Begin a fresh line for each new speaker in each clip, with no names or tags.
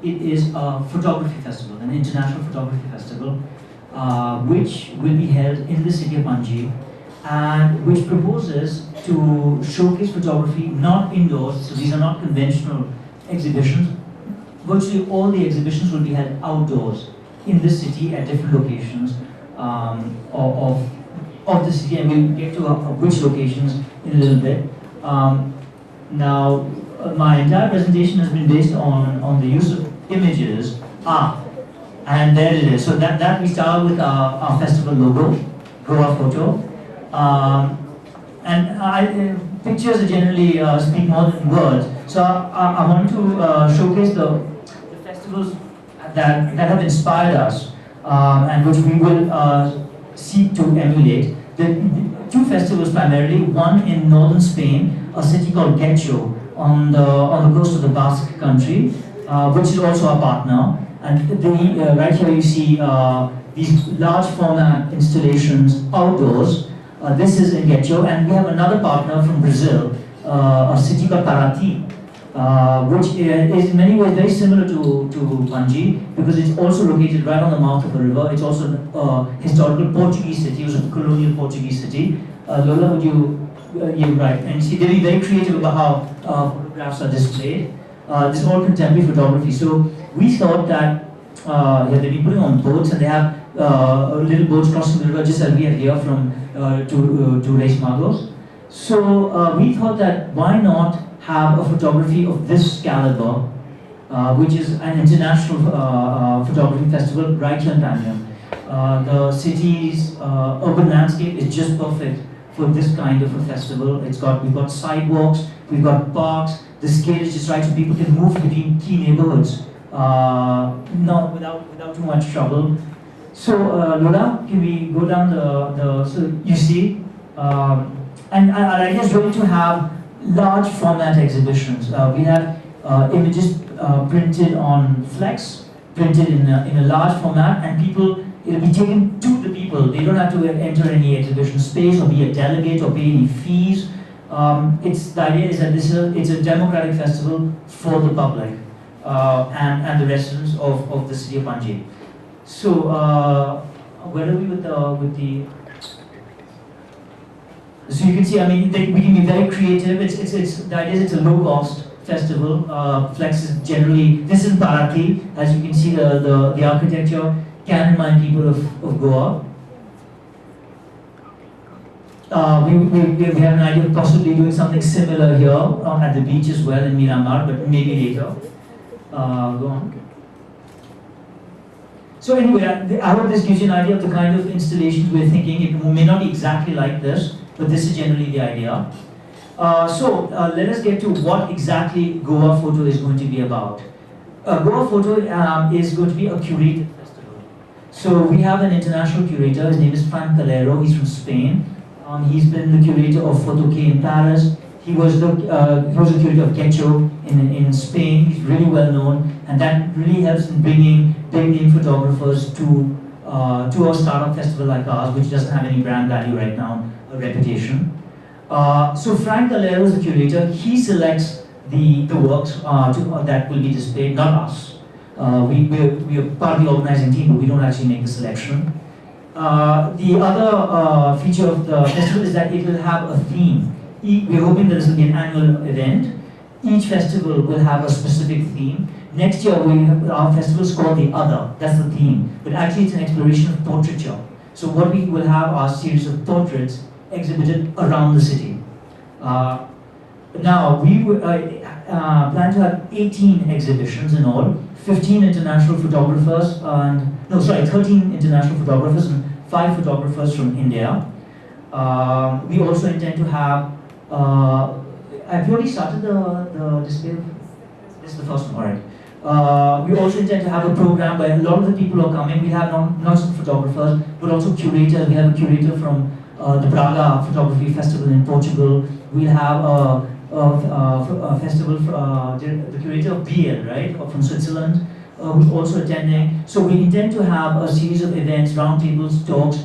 it is a photography festival, an international photography festival, which will be held in the city of Panji, and which proposes to showcase photography not indoors, so these are not conventional exhibitions. Virtually all the exhibitions will be held outdoors in the city at different locations of the city, and we'll get to which locations in a little bit. Now, my entire presentation has been based on the use of images. And there it is. So that we start with our festival logo, Goa Photo. Pictures generally speak more than words. So I want to showcase the festivals that have inspired us and which we will seek to emulate. The two festivals primarily, one in northern Spain, a city called Getxo on the coast of the Basque country, which is also our partner. And right here you see these large format installations outdoors. This is in Getxo, and we have another partner from Brazil, a city called Paraty, which is in many ways very similar to Panji, because it's also located right on the mouth of the river. It's also a historical Portuguese city. It was a colonial Portuguese city. Lola, would you? You're right. And see, they're very creative about how photographs are displayed. This is all contemporary photography. So we thought that they've been putting on boats, and they have little boats crossing the river, just as we have here from to Reis Magos. So we thought that why not have a photography of this caliber, which is an international photography festival right here in Panium. The city's urban landscape is just perfect for this kind of a festival. We've got sidewalks, we've got parks. The scale is just right, so people can move between key neighborhoods, not without too much trouble. So Lola, can we go down so you see, and our idea is really to have large format exhibitions. We have images printed on flex, printed in a large format, and it'll be taken to the people. They don't have to enter any exhibition space or be a delegate or pay any fees. The idea is that it's a democratic festival for the public and the residents of the city of Panji. So where are we with the? So you can see, I mean, we can be very creative. The idea is it's a low-cost festival. Flex is generally, this is Paraty. As you can see, the architecture can remind people of Goa. We have an idea of possibly doing something similar here at the beach as well in Miramar, but maybe later. Go on. So anyway, I hope this gives you an idea of the kind of installations we're thinking. It may not be exactly like this, but this is generally the idea. Let us get to what exactly Goa Photo is going to be about. Goa Photo is going to be a curated festival. So we have an international curator. His name is Frank Calero. He's from Spain. He's been the curator of Photo K in Paris. He was the curator of Getxo in Spain. He's really well known, and that really helps in bringing big-name photographers to a startup festival like ours, which doesn't have any brand value right now, a reputation. So Frank Calero is the curator. He selects the works that will be displayed, not us. We are part of the organizing team, but we don't actually make the selection. The other feature of the festival is that it will have a theme. We're hoping that this will be an annual event. Each festival will have a specific theme. Next year, our festival is called The Other. That's the theme. But actually, it's an exploration of portraiture. So what we will have are a series of portraits exhibited around the city. Now, we plan to have 18 exhibitions in all, 15 international photographers, 13 international photographers and 5 photographers from India. We also intend to have, have you already started the display? This is the first one, all right. We also intend to have a program where a lot of the people are coming. We have not just photographers, but also curators. We have a curator from the Braga Photography Festival in Portugal. We'll have a festival, the curator of BL, right, from Switzerland, who's also attending. So we intend to have a series of events, roundtables, talks,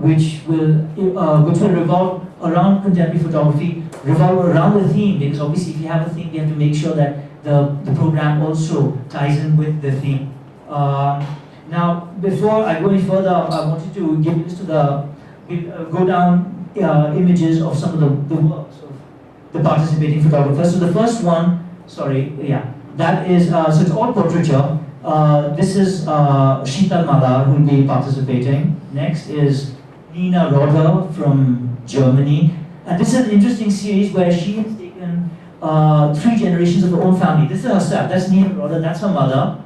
which will revolve around contemporary photography, revolve around the theme, because obviously if you have a theme, you have to make sure that the program also ties in with the theme. Now, before I go any further, I wanted to give this to go down images of some of the works of the participating photographers. So the first one, that is, so it's all portraiture. This is Sheetal Mala, who will be participating. Next is Nina Roder from Germany. And this is an interesting series where she has taken 3 generations of her own family. This is herself, that's Nina Roder, that's her mother.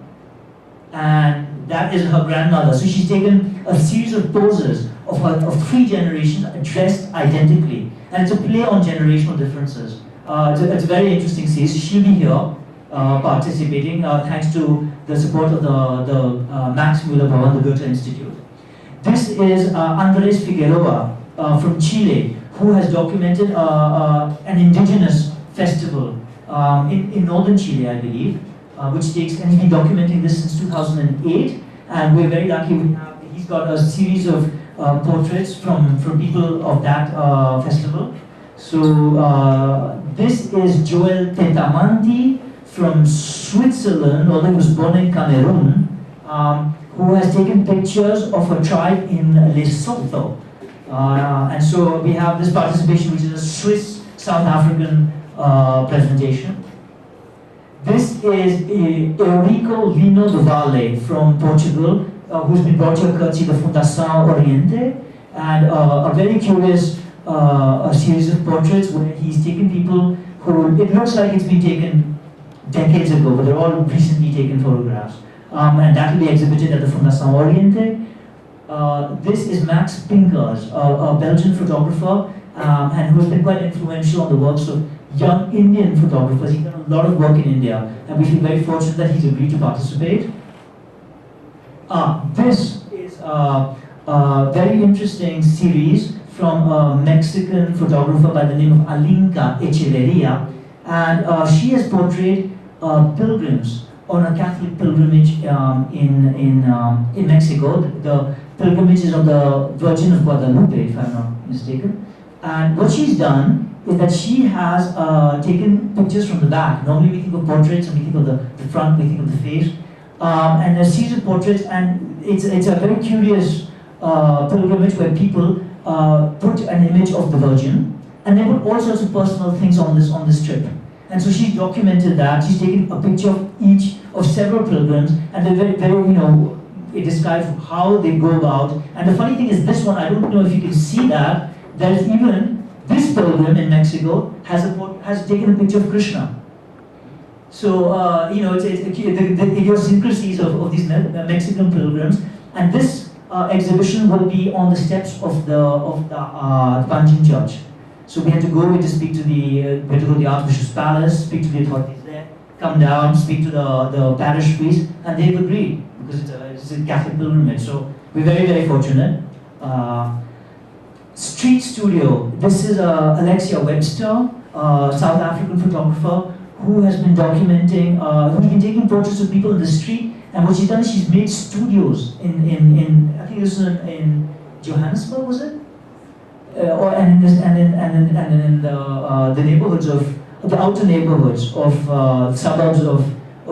And that is her grandmother. So she's taken a series of poses of 3 generations dressed identically. And it's a play on generational differences. It's a very interesting series. She'll be here participating thanks to the support of the Max Müller Bhavan, the Goethe Institute. This is Andres Figueroa from Chile, who has documented an indigenous festival in northern Chile, I believe, and he's been documenting this since 2008. And we're very lucky he's got a series of portraits from people of that festival. So this is Joel Tetamandi from Switzerland, although he was born in Cameroon, who has taken pictures of a tribe in Lesotho. And so we have this participation, which is a Swiss-South African presentation. This is Eurico Lino do Valle from Portugal, who's been brought here courtesy the Fundação Oriente, and a very curious a series of portraits where he's taken people who, it looks like it's been taken decades ago, but they're all recently taken photographs. And that will be exhibited at the Fundação Oriente. This is Max Pinkers, a Belgian photographer, and who has been quite influential on the works of young Indian photographers. He's done a lot of work in India, and we feel very fortunate that he's agreed to participate. This is a very interesting series from a Mexican photographer by the name of Alinka Echeverria, and she has portrayed pilgrims on a Catholic pilgrimage in Mexico. The pilgrimage is of the Virgin of Guadalupe, if I'm not mistaken. And what she's done is that she has taken pictures from the back. Normally we think of portraits and we think of the front, we think of the face. And a series of portraits, and it's a very curious pilgrimage where people put an image of the Virgin, and they put all sorts of personal things on this trip. And so she's documented that. She's taken a picture of several pilgrims, and they're very, very, it describes how they go about. And the funny thing is, this one, I don't know if you can see that, there's even this pilgrim in Mexico has taken a picture of Krishna. So, it's the idiosyncrasies of these Mexican pilgrims. And this exhibition will be on the steps of the Panjin Church. So we had to go to speak to the Archbishop's Palace, speak to the authorities there, come down, speak to the parish priest, and they've agreed, because it's a Catholic pilgrimage. So we're very, very fortunate. Street Studio. This is Alexia Webster, South African photographer, who has been documenting, who's been taking portraits of people in the street, and what she's done is she's made studios in I think this was in Johannesburg, was it? In the neighborhoods of the outer neighborhoods of suburbs of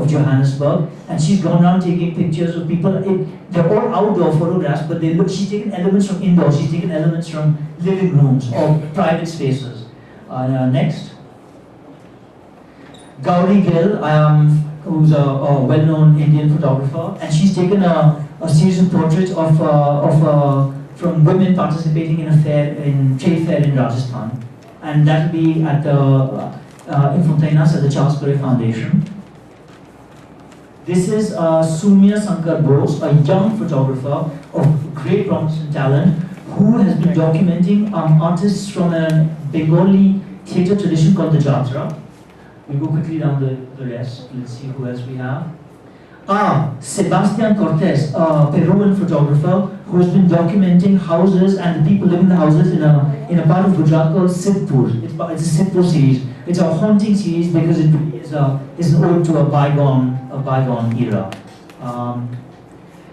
Johannesburg, and she's gone around taking pictures of people. They're all outdoor photographs, but she's taken elements from indoors. She's taken elements from living rooms or private spaces. Next, Gauri Gill, who's a well-known Indian photographer, and she's taken a series of portraits from women participating in a trade fair in Rajasthan, and that will be at in Fontainas at the Charles Perret Foundation. This is Soumya Sankar Bose, a young photographer of great promise and talent, who has been documenting artists from a Bengali theatre tradition called the Jatra. We'll go quickly down the rest. Let's see who else we have. Sebastian Cortes, a Peruvian photographer who has been documenting houses and the people living in the houses in a part of Gujarat called Sidhpur. It's a Sidhpur series. It's a haunting series because it is an ode to a bygone era.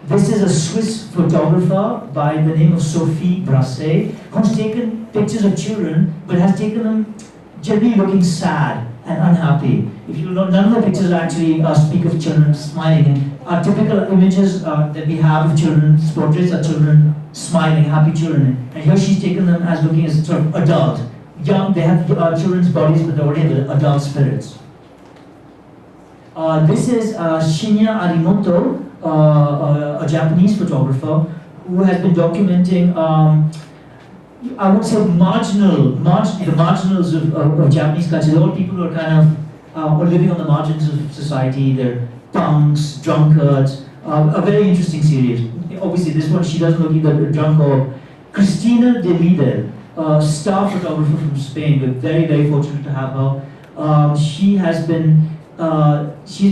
This is a Swiss photographer by the name of Sophie Brasset, who's taken pictures of children, but has taken them generally looking sad and unhappy. If you look, none of the pictures actually speak of children smiling. And our typical images that we have of children's portraits are children smiling, happy children. And here she's taken them as looking as sort of adult. Young, they have children's bodies, but they already have adult spirits. This is Shinya Arimoto, a Japanese photographer who has been documenting, I would say, the marginals of Japanese culture. They're all people who are kind of living on the margins of society. They're punks, drunkards. A very interesting series. Obviously, this one she doesn't look either drunk or. Cristina de Lidl, star photographer from Spain. We're very, very fortunate to have her. She's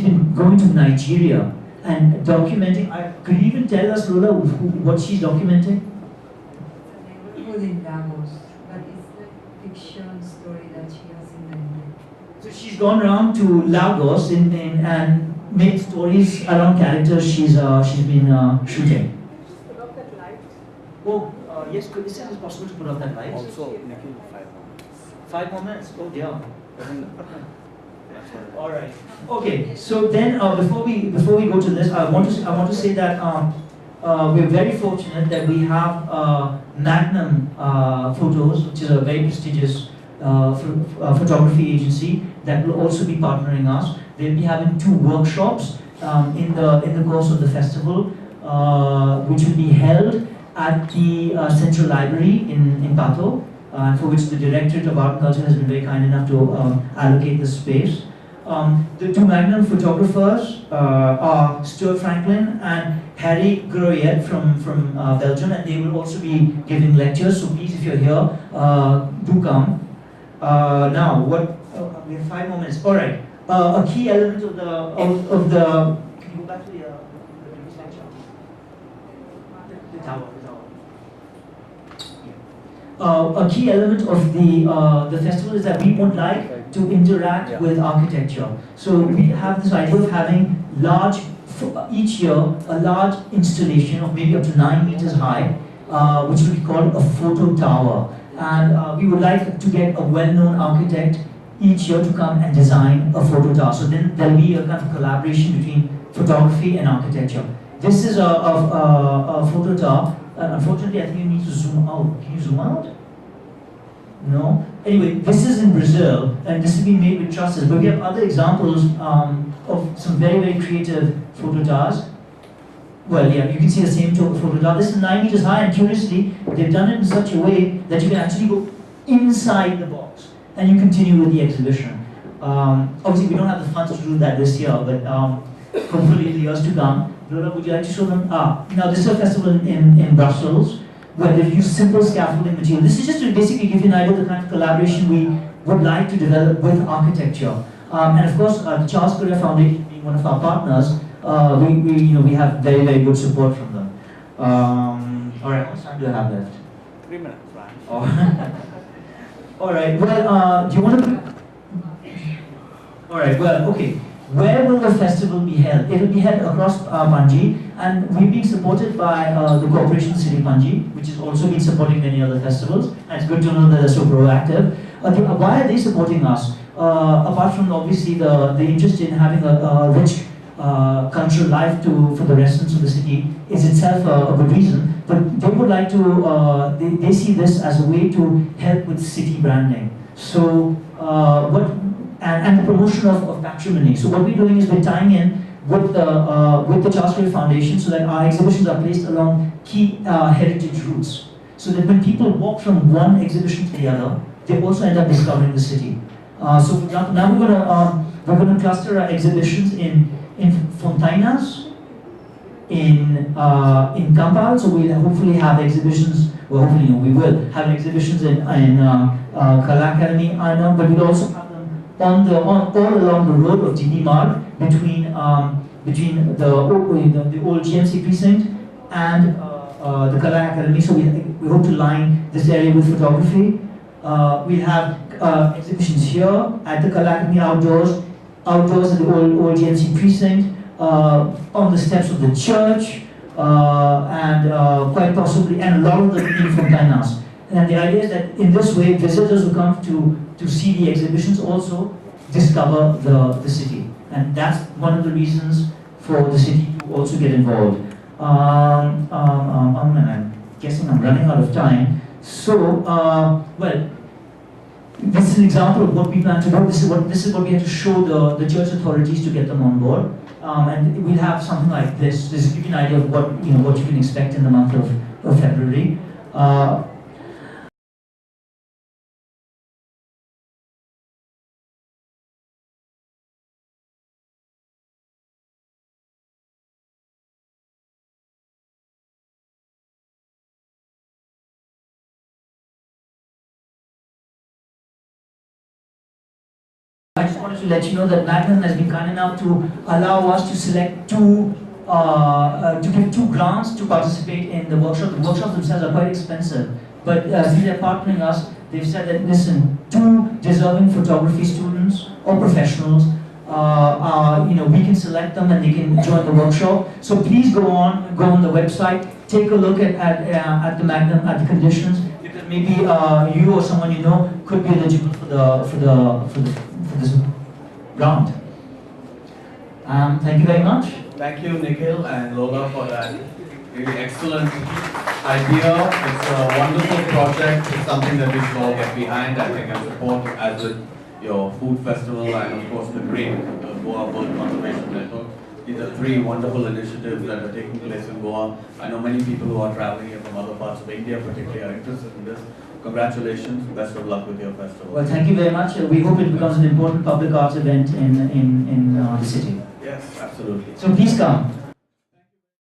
been going to Nigeria and documenting. Could you even tell us, Lola, what she's documenting?
It's a neighborhood in Lagos, but it's the fiction story that she has in Nigeria.
So she's gone around to Lagos and made stories around characters she's been shooting.
Put up that light.
Oh, yes, could is it possible to put up that light?
Also, Nikhil, 5 minutes.
5 more minutes? Oh dear.
Sorry.
All right. Okay. So then, before we go to this, I want to say that we're very fortunate that we have Magnum Photos, which is a very prestigious photography agency that will also be partnering us. They'll be having 2 workshops in the course of the festival, which will be held at the Central Library in Pato, for which the Directorate of Art and Culture has been very kind enough to allocate the space. The 2 Magnum photographers are Stuart Franklin and Harry Groyet from Belgium, and they will also be giving lectures. So please, if you're here, do come. Now, we have 5 more minutes. All right. A key element of the. Can you go back to the previous lecture? The tower. A key element of the festival is that we would like to interact with architecture. So we have this idea of having each year, a large installation of maybe up to 9 meters high, which will be called a photo tower. And we would like to get a well-known architect each year to come and design a photo tower. So then there'll be a kind of collaboration between photography and architecture. This is a photo tower. Unfortunately, I think you need to zoom out. Can you zoom out? No? Anyway, this is in Brazil, and this has been made with trusses. But we have other examples of some very, very creative photo towers. Well, yeah, you can see the same photo tower. This is 9 meters high, and curiously, they've done it in such a way that you can actually go inside the box, and you continue with the exhibition. Obviously, we don't have the funds to do that this year, but hopefully in the years to come. Lola, would you like to show them? Now this is a festival in Brussels where they've used simple scaffolding material. This is just to basically give you an idea of the kind of collaboration we would like to develop with architecture. And of course, the Charles Correa Foundation being one of our partners, we have very, very good support from them. All right, how much time do I have left?
3 minutes, right?
Oh. All right, well, do you want to... All right, well, okay. Where will the festival be held? It will be held across Panji, and we're being supported by the Corporation City Panji, which has also been supporting many other festivals. And it's good to know that they're so proactive. Why are they supporting us? Apart from obviously the interest in having a rich cultural life for the residents of the city is itself a good reason. But they would like to, they see this as a way to help with city branding. So and the promotion of patrimony. So what we're doing is we're tying in with the Charles Correa Foundation so that our exhibitions are placed along key heritage routes. So that when people walk from one exhibition to the other, they also end up discovering the city. So for example, now we're gonna cluster our exhibitions in Fontainas, in Kampal. So we'll hopefully have exhibitions. Well, hopefully we will have exhibitions in Kala Academy, but we'll also have all along the road of DD Marg between the old GMC precinct and the Kala Academy. So we hope to line this area with photography. We have exhibitions here at the Kala Academy outdoors at the old GMC precinct, on the steps of the church, and quite possibly, and a lot of them in Fontainas. And the idea is that in this way, visitors who come to see the exhibitions also discover the city. And that's one of the reasons for the city to also get involved. And I'm guessing I'm running out of time. So, well, this is an example of what we plan to do. This is what we have to show the church authorities to get them on board. And we'll have something like this. This will give you an idea of what you can expect in the month of February. I just wanted to let you know that MacDougall has been kind enough to allow us to select to give 2 grants to participate in the workshop. The workshops themselves are quite expensive, but since they're partnering us, they've said that listen, 2 deserving photography students or professionals, we can select them and they can join the workshop. So please go on the website, take a look at the MacDougall, at the conditions, because maybe you or someone you know could be eligible for this grant. Thank you very much.
Thank you, Nikhil and Lola, for that really excellent idea. It's a wonderful project. It's something that we should all get behind, I think, and support, as with your food festival and, of course, the great Goa Bird Conservation Network. These are 3 wonderful initiatives that are taking place in Goa. I know many people who are traveling here from other parts of India, particularly, are interested in this. Congratulations. Best of luck with your festival.
Well, thank you very much. We hope it becomes an important public arts event in the city.
Yes, absolutely.
So please come.